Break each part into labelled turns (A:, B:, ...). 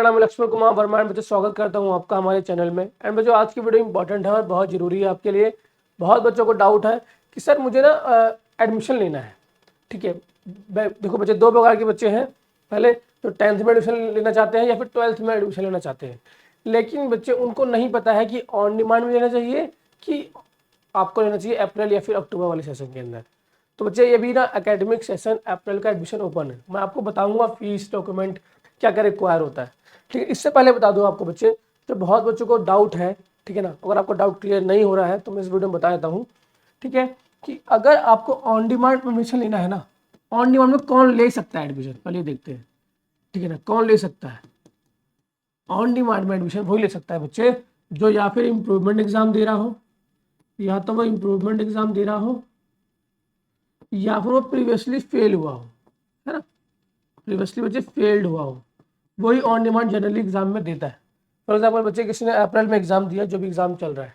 A: नाम है लक्ष्मण कुमार वर्मा एंड बच्चों स्वागत करता हूं आपका हमारे चैनल में। एंड बच्चों आज की वीडियो इंपॉर्टेंट है और बहुत ज़रूरी है आपके लिए। बहुत बच्चों को डाउट है कि सर मुझे ना एडमिशन लेना है। ठीक है, देखो बच्चे दो प्रकार के बच्चे हैं। पहले जो 10th में एडमिशन लेना चाहते हैं या फिर 12th में एडमिशन लेना चाहते हैं, लेकिन बच्चे उनको नहीं पता है कि ऑन डिमांड में लेना चाहिए कि आपको लेना चाहिए अप्रैल या फिर अक्टूबर वाले सेशन के अंदर। तो बच्चे ये भी ना एकेडमिक सेशन अप्रैल का एडमिशन ओपन है। मैं आपको बताऊंगा फीस डॉक्यूमेंट क्या क्या रिक्वायर होता है। ठीक है, इससे पहले बता दूं आपको बच्चे, जो बहुत बच्चों को डाउट है, ठीक है ना, अगर आपको डाउट क्लियर नहीं हो रहा है तो मैं इस वीडियो में बता देता हूँ। ठीक है, कि अगर आपको ऑन डिमांड एडमिशन लेना है ना, ऑन डिमांड में कौन ले सकता है एडमिशन, पहले देखते हैं। ठीक है ना, कौन ले सकता है ऑन डिमांड में एडमिशन? वही ले सकता है बच्चे जो या फिर इम्प्रूवमेंट एग्जाम दे रहा हो, या तो वो इम्प्रूवमेंट एग्जाम दे रहा हो, या फिर वो प्रीवियसली फेल हुआ हो, है ना, प्रीवियसली बच्चे फेल्ड हुआ हो, वही ऑन डिमांड जनरली एग्जाम में देता है। फॉर एग्जाम्पल बच्चे किसी ने अप्रैल में एग्जाम दिया, जो भी एग्जाम चल रहा है,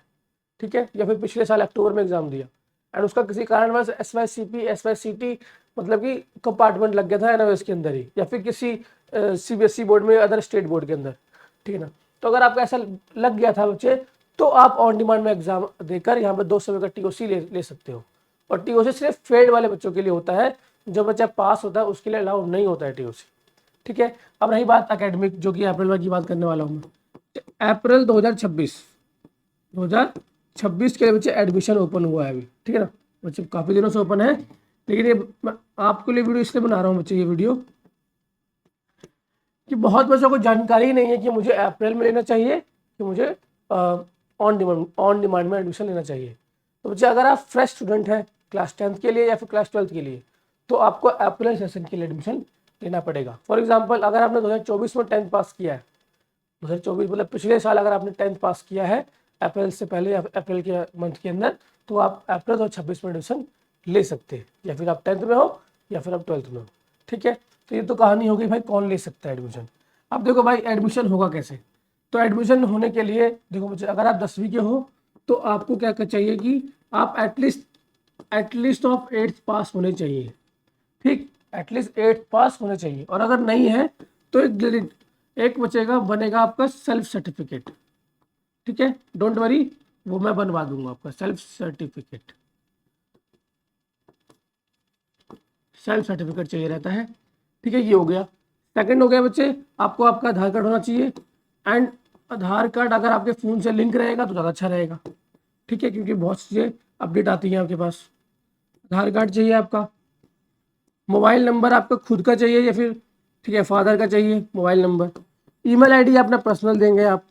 A: ठीक है, या फिर पिछले साल अक्टूबर में एग्जाम दिया एंड उसका किसी कारणवश SYCP SYCT मतलब कि कंपार्टमेंट लग गया था NOS के अंदर ही, या फिर किसी CBSE बोर्ड में, अदर स्टेट बोर्ड के अंदर, ठीक है ना। तो अगर आपका ऐसा लग गया था बच्चे, तो आप ऑन डिमांड में एग्जाम देकर यहाँ पर 2 समय का TOC ले सकते हो। और TOC सिर्फ फेल्ड वाले बच्चों के लिए होता है, जो बच्चा पास होता है उसके लिए अलाउड नहीं होता है TOC। ठीक है, अब रही बात एकेडमिक, जो कि अप्रैल में की बात करने वाला हूँ मैं। अप्रैल 2026 के लिए बच्चे एडमिशन ओपन हुआ है अभी। ठीक है ना, बच्चे काफ़ी दिनों से ओपन है, लेकिन ये मैं आपके लिए वीडियो इसलिए बना रहा हूँ बच्चे, ये वीडियो कि बहुत बच्चों को जानकारी नहीं है कि मुझे अप्रैल में लेना चाहिए कि मुझे ऑन डिमांड में एडमिशन लेना चाहिए। तो बच्चे अगर आप फ्रेश स्टूडेंट हैं क्लास 10th के लिए या फिर क्लास 12th के लिए, तो आपको अप्रैल सेशन के लिए एडमिशन लेना पड़ेगा। फॉर एग्जांपल अगर आपने 2024 में 10th पास किया है, 2024 मतलब पिछले साल अगर आपने 10th पास किया है अप्रैल से पहले या अप्रैल के मंथ के अंदर, तो आप अप्रैल 2026 में एडमिशन ले सकते हैं, या फिर आप 10th में हो या फिर आप 12th में हो। ठीक है, तो ये तो कहानी हो गई भाई कौन ले सकता है एडमिशन। अब देखो भाई एडमिशन होगा कैसे। तो एडमिशन होने के लिए देखो बच्चे, अगर आप 10वीं के हो तो आपको क्या चाहिए कि आप एटलीस्ट ऑफ 8th पास होने चाहिए। ठीक, एटलीस्ट 8th पास होने चाहिए। और अगर नहीं है तो एक बचेगा, बनेगा आपका सेल्फ सर्टिफिकेट। ठीक है, डोंट वरी, वो मैं बनवा दूंगा आपका सेल्फ सर्टिफिकेट। सेल्फ सर्टिफिकेट चाहिए रहता है। ठीक है, ये हो गया। सेकंड हो गया बच्चे, आपको आपका आधार कार्ड होना चाहिए। एंड आधार कार्ड अगर आपके फ़ोन से लिंक रहेगा तो ज़्यादा अच्छा रहेगा। ठीक है, क्योंकि बहुत चीज़ें अपडेट आती हैं आपके पास। आधार कार्ड चाहिए आपका। मोबाइल नंबर आपका खुद का चाहिए या फिर, ठीक है, फादर का चाहिए मोबाइल नंबर। ईमेल आईडी अपना पर्सनल देंगे आप।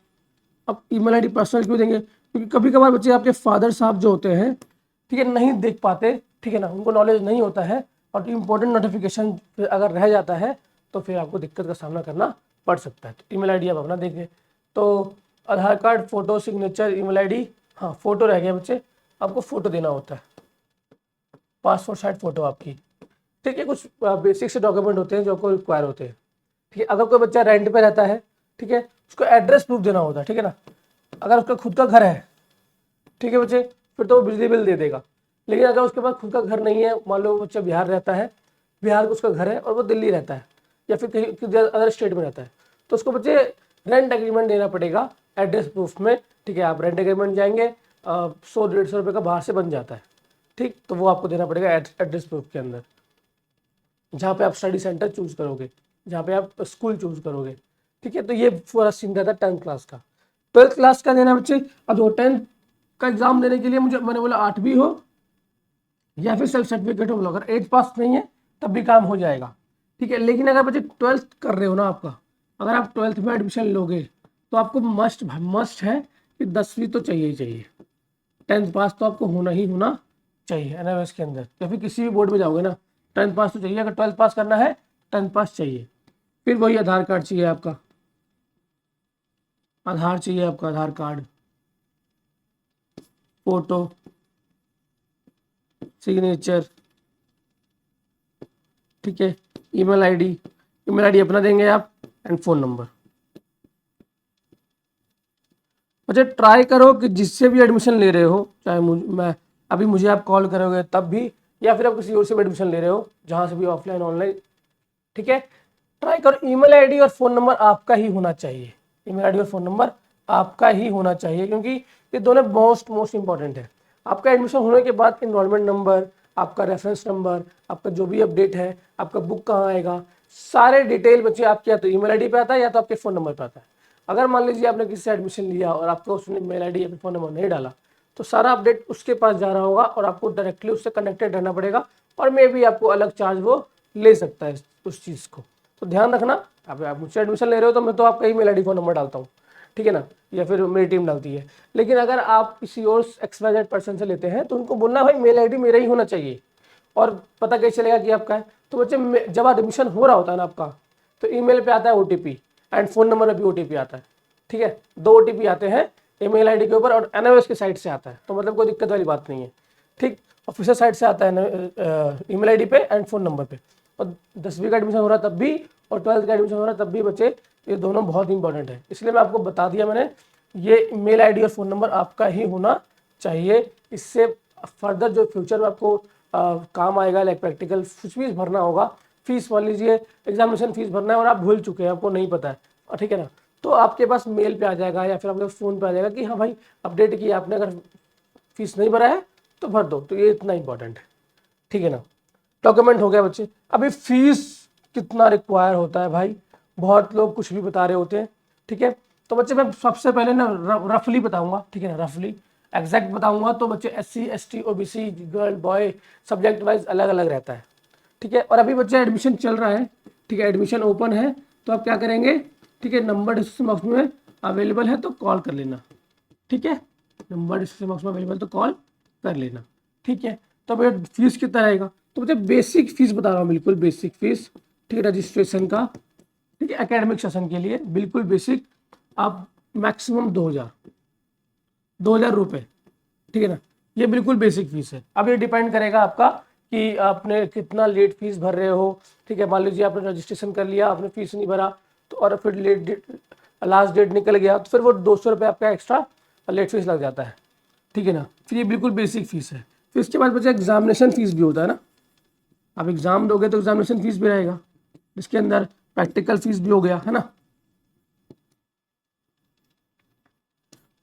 A: अब ईमेल आईडी पर्सनल क्यों देंगे? क्योंकि कभी कभार बच्चे आपके फादर साहब जो होते हैं, ठीक है, नहीं देख पाते, ठीक है ना, उनको नॉलेज नहीं होता है, और इंपॉर्टेंट नोटिफिकेशन अगर रह जाता है तो फिर आपको दिक्कत का सामना करना पड़ सकता है। तो ईमेल आईडी आप अपना देंगे। तो Aadhaar card, photo, signature, email ID, हाँ फोटो रह गया बच्चे, आपको फोटो देना होता है, पासपोर्ट साइज फोटो आपकी। ठीक है, कुछ बेसिक से डॉक्यूमेंट होते हैं जो आपको रिक्वायर होते हैं। ठीक है, अगर कोई बच्चा रेंट पे रहता है, ठीक है, उसको एड्रेस प्रूफ देना होता है। ठीक है ना, अगर उसका खुद का घर है, ठीक है बच्चे, फिर तो वो बिजली बिल दे देगा। लेकिन अगर उसके पास खुद का घर नहीं है, मान लो बच्चा बिहार रहता है, बिहार में उसका घर है और वो दिल्ली रहता है या फिर कहीं अदर स्टेट में रहता है, तो उसको बच्चे रेंट एग्रीमेंट देना पड़ेगा एड्रेस प्रूफ में। ठीक है, आप रेंट एग्रीमेंट जाएंगे, 100-150 रुपये का बाहर से बन जाता है। ठीक, तो वो आपको देना पड़ेगा एड्रेस प्रूफ के अंदर, जहाँ पे आप स्टडी सेंटर चूज करोगे, जहाँ पे आप स्कूल चूज करोगे। ठीक है, तो ये पूरा सीन रहता है 10th क्लास का। 12th क्लास का देना बच्चे, अब वो 10th का एग्जाम देने के लिए मुझे, मैंने बोला 8वीं हो या फिर सेल्फ सर्टिफिकेट हो, अगर 8th पास नहीं है तब भी काम हो जाएगा। ठीक है, लेकिन अगर बच्चे 12th कर रहे हो ना आपका, अगर आप 12th में एडमिशन लोगे तो आपको मस्ट है कि 10वीं तो चाहिए ही चाहिए। 10th पास तो आपको होना ही होना चाहिए NOS के अंदर, या फिर किसी भी बोर्ड में जाओगे ना 10th पास तो चाहिए। अगर 12th पास करना है 10th पास चाहिए। फिर वही आधार कार्ड चाहिए आपका, आधार चाहिए आपका, आधार कार्ड, फोटो, सिग्नेचर, ठीक है, ईमेल आईडी अपना देंगे आप, एंड फ़ोन नंबर। अच्छा, ट्राई करो कि जिससे भी एडमिशन ले रहे हो, चाहे मुझे आप कॉल करोगे तब भी, या फिर आप किसी और से भी एडमिशन ले रहे हो, जहाँ से भी ऑफलाइन ऑनलाइन, ठीक है, ट्राई करो ईमेल आईडी और फ़ोन नंबर आपका ही होना चाहिए, ईमेल आईडी और फ़ोन नंबर आपका ही होना चाहिए, क्योंकि ये दोनों मोस्ट इंपॉर्टेंट है। आपका एडमिशन होने के बाद इनरोलमेंट नंबर, आपका रेफरेंस नंबर, आपका जो भी अपडेट है, आपका बुक कहाँ आएगा, सारे डिटेल बच्चे आपके या तो ईमेल आईडी पे आता है या तो आपके फ़ोन नंबर पे आता है। अगर मान लीजिए आपने किसी से एडमिशन लिया और आपको उसने मेल आईडी या फिर फ़ोन नंबर नहीं डाला, तो सारा अपडेट उसके पास जा रहा होगा और आपको डायरेक्टली उससे कनेक्टेड रहना पड़ेगा, और मे भी आपको अलग चार्ज वो ले सकता है उस चीज़ को। तो ध्यान रखना, आप मुझसे एडमिशन ले रहे हो तो मैं तो आपका ही मेल आईडी फ़ोन नंबर डालता हूँ, ठीक है ना, या फिर मेरी टीम डालती है। लेकिन अगर आप किसी और XYZ पर्सन से लेते हैं तो उनको बोलना भाई मेल आईडी मेरा ही होना चाहिए, और पता कैसे चलेगा कि आपका है। तो बच्चे जब एडमिशन हो रहा होता है ना आपका, तो ईमेल पे आता है OTP एंड फ़ोन नंबर में भी OTP आता है, ठीक है, 2 OTP आते हैं ईमेल आईडी के ऊपर और NIOS की साइड से आता है, तो मतलब कोई दिक्कत वाली बात नहीं है, ठीक। ऑफिशियल साइड से आता है ईमेल आईडी पे एंड फ़ोन नंबर पे। और 10वीं का एडमिशन हो रहा तब भी और 12th का एडमिशन हो रहा तब भी बच्चे, ये दोनों बहुत इंपॉर्टेंट है, इसलिए मैं आपको बता दिया मैंने, ये मेल आईडी और फ़ोन नंबर आपका ही होना चाहिए। इससे फर्दर जो फ्यूचर में आपको काम आएगा, लाइक प्रैक्टिकल कुछ भी भरना होगा, फीस मान लीजिए एग्जामिनेशन फीस भरना है और आप भूल चुके हैं, आपको नहीं पता है, ठीक है ना, तो आपके पास मेल पे आ जाएगा या फिर आपके फ़ोन पे आ जाएगा कि हाँ भाई अपडेट किया आपने, अगर फीस नहीं भरा है तो भर दो। तो ये इतना इंपॉर्टेंट है, ठीक है ना। डॉक्यूमेंट हो गया बच्चे। अभी फीस कितना रिक्वायर होता है भाई, बहुत लोग कुछ भी बता रहे होते हैं, ठीक है। तो बच्चे मैं सबसे पहले ना रफली बताऊंगा, ठीक है ना, रफली, एग्जैक्ट बताऊंगा तो बच्चे SC ST OBC girl boy subject wise अलग अलग रहता है, ठीक है। और अभी बच्चे एडमिशन चल रहा है, ठीक है, एडमिशन ओपन है, तो आप क्या करेंगे, ठीक है, नंबर डिस्क्रिप्शन बॉक्स में अवेलेबल है तो कॉल कर लेना, ठीक है, नंबर डिस्क्रिप्शन बॉक्स में अवेलेबल तो कॉल कर लेना, ठीक है। तो भैया फीस कितना रहेगा, तो बच्चे बेसिक फीस बता रहा हूँ, बिल्कुल बेसिक फीस, ठीक है, रजिस्ट्रेशन का, ठीक है, एकेडमिक सेशन के लिए बिल्कुल बेसिक, आप मैक्सिमम 2000 रुपये, ठीक है ना, ये बिल्कुल बेसिक फीस है। अब ये डिपेंड करेगा आपका कि आपने कितना लेट फीस भर रहे हो, ठीक है। मान लीजिए आपने रजिस्ट्रेशन कर लिया, आपने फीस नहीं भरा, तो और फिर लास्ट डेट निकल गया, तो फिर वो 200 रुपये आपका एक्स्ट्रा लेट फीस लग जाता है, ठीक है ना। फिर ये बिल्कुल बेसिक फीस है। फिर इसके बाद बच्चा एग्जामिनेशन फीस भी होता है ना, आप एग्जाम दोगे तो एग्जामिनेशन फीस भी रहेगा, इसके अंदर प्रैक्टिकल फीस भी हो गया है ना,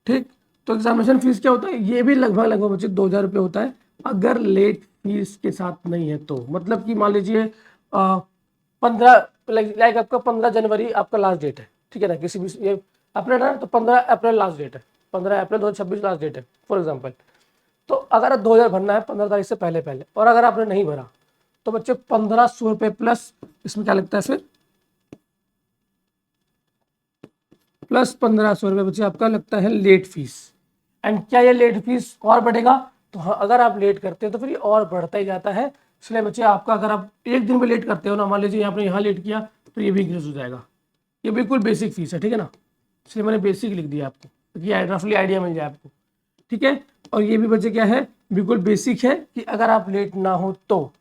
A: ठीक। तो एग्जामिनेशन फीस क्या होता है, ये भी लगभग बच्चे 2000 रुपये होता है, अगर लेट फीस के साथ नहीं है तो। मतलब कि मान लीजिए 15 लाइक आपका 15 जनवरी आपका लास्ट डेट है, ठीक है ना, किसी भी ये अप्रैल है तो 15 अप्रैल लास्ट डेट है, 15 अप्रैल 2026 लास्ट डेट है फॉर एग्जाम्पल। तो अगर 2000 भरना है 15 तारीख से पहले पहले, और अगर आपने नहीं भरा तो बच्चे 1500 रुपये प्लस इसमें क्या लगता है फिर, प्लस 1500 रुपये बच्चे आपका लगता है लेट फीस। एंड क्या ये लेट फीस और बढ़ेगा, तो हाँ, अगर आप लेट करते हैं तो फिर ये और बढ़ता ही जाता है। इसलिए बच्चे आपका अगर आप एक दिन में लेट करते हो ना, मान लीजिए आपने यहाँ लेट किया तो ये भी इंक्रीज हो जाएगा। ये बिल्कुल बेसिक फीस है, ठीक है ना, इसलिए मैंने बेसिक लिख दिया आपको, ये रफली आइडिया मिल जाए आपको, ठीक है। और ये भी बच्चे क्या है, बिल्कुल बेसिक है कि अगर आप लेट ना हो तो,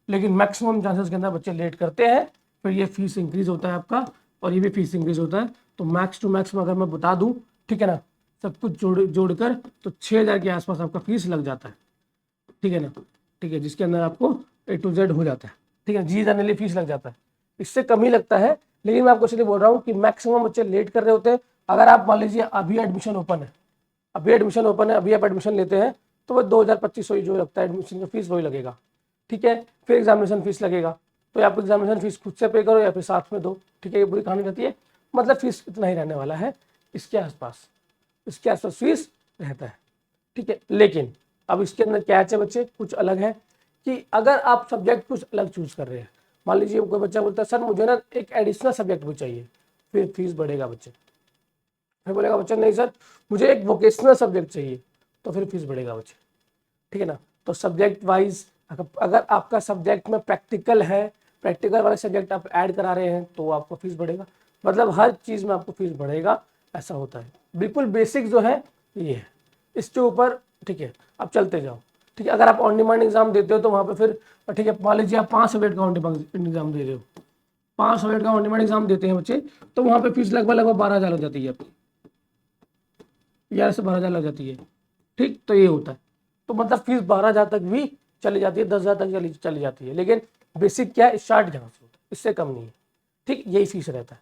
A: लेकिन मैक्सिमम चांसेस के अंदर बच्चे लेट करते हैं, फिर ये फीस इंक्रीज होता है आपका, और ये भी फीस इंक्रीज होता है। तो मैक्स टू मैक्स में अगर मैं बता दूं, ठीक है ना, सब कुछ जोड़कर तो 6000 के आसपास आपका फीस लग जाता है, ठीक है ना, ठीक है, जिसके अंदर आपको A to Z हो जाता है, ठीक है, जी जाने फीस लग जाता है, इससे कम ही लगता है। लेकिन मैं आपको इसलिए बोल रहा हूँ कि मैक्सिमम बच्चे लेट कर रहे होते हैं। अगर आप मान लीजिए अभी एडमिशन ओपन है, अभी आप एडमिशन लेते हैं, तो वो 2000-2500 जो लगता है एडमिशन का फीस वही लगेगा, ठीक है। फिर एग्जामिनेशन फीस लगेगा, तो आप एग्जामिनेशन फीस खुद से पे करो या फिर साथ में दो, ठीक है, ये पूरी कहानी रहती है। मतलब फीस इतना ही रहने वाला है, इसके आसपास फीस रहता है, ठीक है। लेकिन अब इसके अंदर क्या है बच्चे, कुछ अलग है कि अगर आप सब्जेक्ट कुछ अलग चूज कर रहे हैं, मान लीजिए कोई बच्चा बोलता है सर मुझे ना एक एडिशनल सब्जेक्ट भी चाहिए, फिर फीस बढ़ेगा बच्चे। फिर बोलेगा बच्चा नहीं सर मुझे एक वोकेशनल सब्जेक्ट चाहिए, तो फिर फीस बढ़ेगा बच्चे, ठीक है ना। तो सब्जेक्ट वाइज अगर आपका सब्जेक्ट में प्रैक्टिकल है, प्रैक्टिकल वाले सब्जेक्ट आप ऐड करा रहे हैं तो आपको फीस बढ़ेगा। मतलब हर चीज़ में आपको फीस बढ़ेगा, ऐसा होता है। बिल्कुल बेसिक जो है ये है, इसके ऊपर, ठीक है, आप चलते जाओ, ठीक है। अगर आप ऑन डिमांड एग्जाम देते हो तो वहाँ पे फिर, ठीक है, मान लीजिए आप 5 सब्जेक्ट का ऑन डिमांड एग्जाम दे रहे हो, 5 सब्जेक्ट का ऑन डिमांड एग्जाम देते हैं बच्चे, तो वहाँ पे फीस लगभग 12,000 हो जाती है आपकी, 11 से 12,000 लग जाती है, ठीक। तो ये होता है, तो मतलब फीस 12,000 तक भी चली जाती है, 10,000 तक चली जाती है। लेकिन बेसिक क्या है, स्टार्ट यहाँ से होता है, इससे कम नहीं है, ठीक, यही फीस रहता है।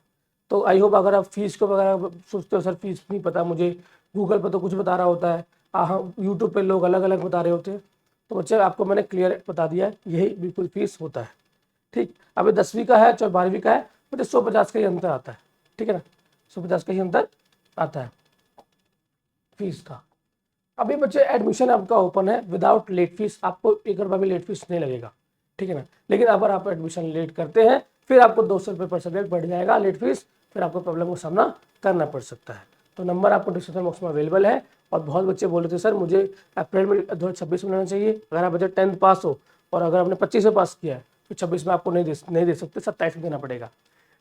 A: तो आई होप अगर आप फीस को वगैरह सोचते हो सर फीस नहीं पता मुझे, गूगल पर तो कुछ बता रहा होता है, हाँ यूट्यूब पे लोग अलग अलग बता रहे होते हैं, तो बच्चे आपको मैंने क्लियर बता दिया है, यही बिल्कुल फीस होता है। ठीक, अभी 10वीं का है चाहे 12वीं का है, बच्चे 150 का ही अंतर आता है। ठीक है ना, 150 का ही अंतर आता है फीस का। अभी बच्चे एडमिशन आपका ओपन है विदाउट लेट फीस, आपको 1 रुपया भी लेट फीस नहीं लगेगा। ठीक है ना, लेकिन अगर आप एडमिशन लेट करते हैं फिर आपको 200 रुपये पर सब्जेक्ट बढ़ जाएगा लेट फीस, फिर आपको प्रॉब्लम का सामना करना पड़ सकता है। तो नंबर आपको डिस्क्रिप्शन बॉक्स में अवेलेबल है। और बहुत बच्चे बोल रहे थे सर मुझे अप्रैल में 2026 में लेना चाहिए, अगर आप बच्चे 10th पास हो और अगर आपने 25 में पास किया है तो 26 में आपको नहीं दे सकते, 27 में देना पड़ेगा।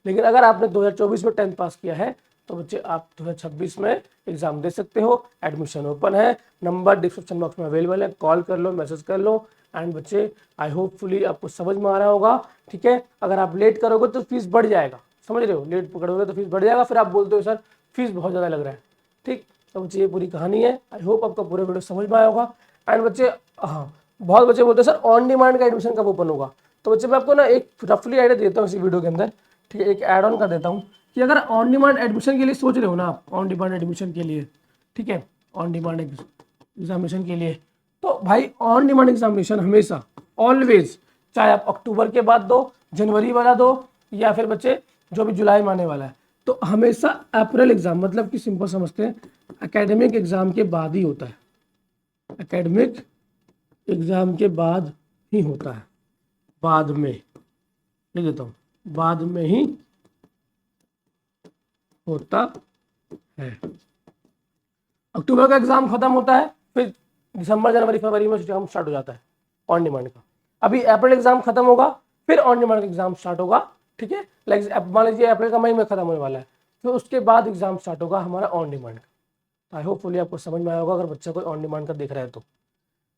A: लेकिन अगर आपने 2024 में 10th पास किया है तो बच्चे आप 2026 में एग्जाम दे सकते हो, एडमिशन ओपन है, नंबर डिस्क्रिप्शन बॉक्स में अवेलेबल है, कॉल कर लो, मैसेज कर लो। एंड बच्चे आई होपफुली आपको समझ में आ रहा होगा। ठीक है, अगर आप लेट करोगे तो फीस बढ़ जाएगा, समझ रहे हो, लेट पकड़ोगे तो फीस बढ़ जाएगा, फिर आप बोलते हो सर फीस बहुत ज़्यादा लग रहा है। ठीक, तो बच्चे ये पूरी कहानी है, आई होप आपका पूरा वीडियो समझ में आया होगा। एंड बच्चे हाँ, बहुत बच्चे बोलते हैं सर ऑन डिमांड का एडमिशन कब ओपन होगा, तो बच्चे मैं आपको ना एक रफली आइडिया देता हूँ इसी वीडियो के अंदर। ठीक है, एक ऐड ऑन कर देता हूँ कि अगर ऑन डिमांड एडमिशन के लिए सोच रहे हो ना आप, ऑन डिमांड एडमिशन के लिए, ठीक है, ऑन डिमांड एग्जामिनेशन के लिए, तो भाई ऑन डिमांड एग्जामिनेशन हमेशा ऑलवेज, चाहे आप अक्टूबर के बाद दो, जनवरी वाला दो, या फिर बच्चे जो भी जुलाई में आने वाला है, तो हमेशा अप्रैल एग्जाम, मतलब कि सिंपल समझते हैं एकेडमिक एग्जाम के बाद ही होता है, एकेडमिक एग्जाम के बाद ही होता है, बाद में लिख देता हूँ, बाद में ही होता है। अक्टूबर का एग्जाम खत्म होता है, फिर दिसंबर जनवरी फरवरी में एग्जाम स्टार्ट हो जाता है ऑन डिमांड का। अभी अप्रैल एग्जाम खत्म होगा, फिर ऑन डिमांड का एग्जाम स्टार्ट होगा। ठीक है, लाइक मान लीजिए अप्रैल का मई में खत्म होने वाला है, फिर उसके बाद एग्जाम स्टार्ट होगा हमारा ऑन डिमांड का। आई होपफुली आपको समझ में आया होगा अगर बच्चा कोई ऑन डिमांड का देख रहा है तो।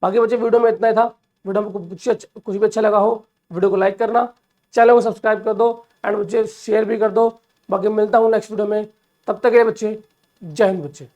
A: बाकी बच्चे वीडियो में इतना ही था, वीडियो में कुछ भी अच्छा लगा हो वीडियो को लाइक करना, चैनल को सब्सक्राइब कर दो एंड बच्चे शेयर भी कर दो। बाकी मिलता हूँ नेक्स्ट वीडियो में, तब तक के लिए बच्चे जय हिंद बच्चे।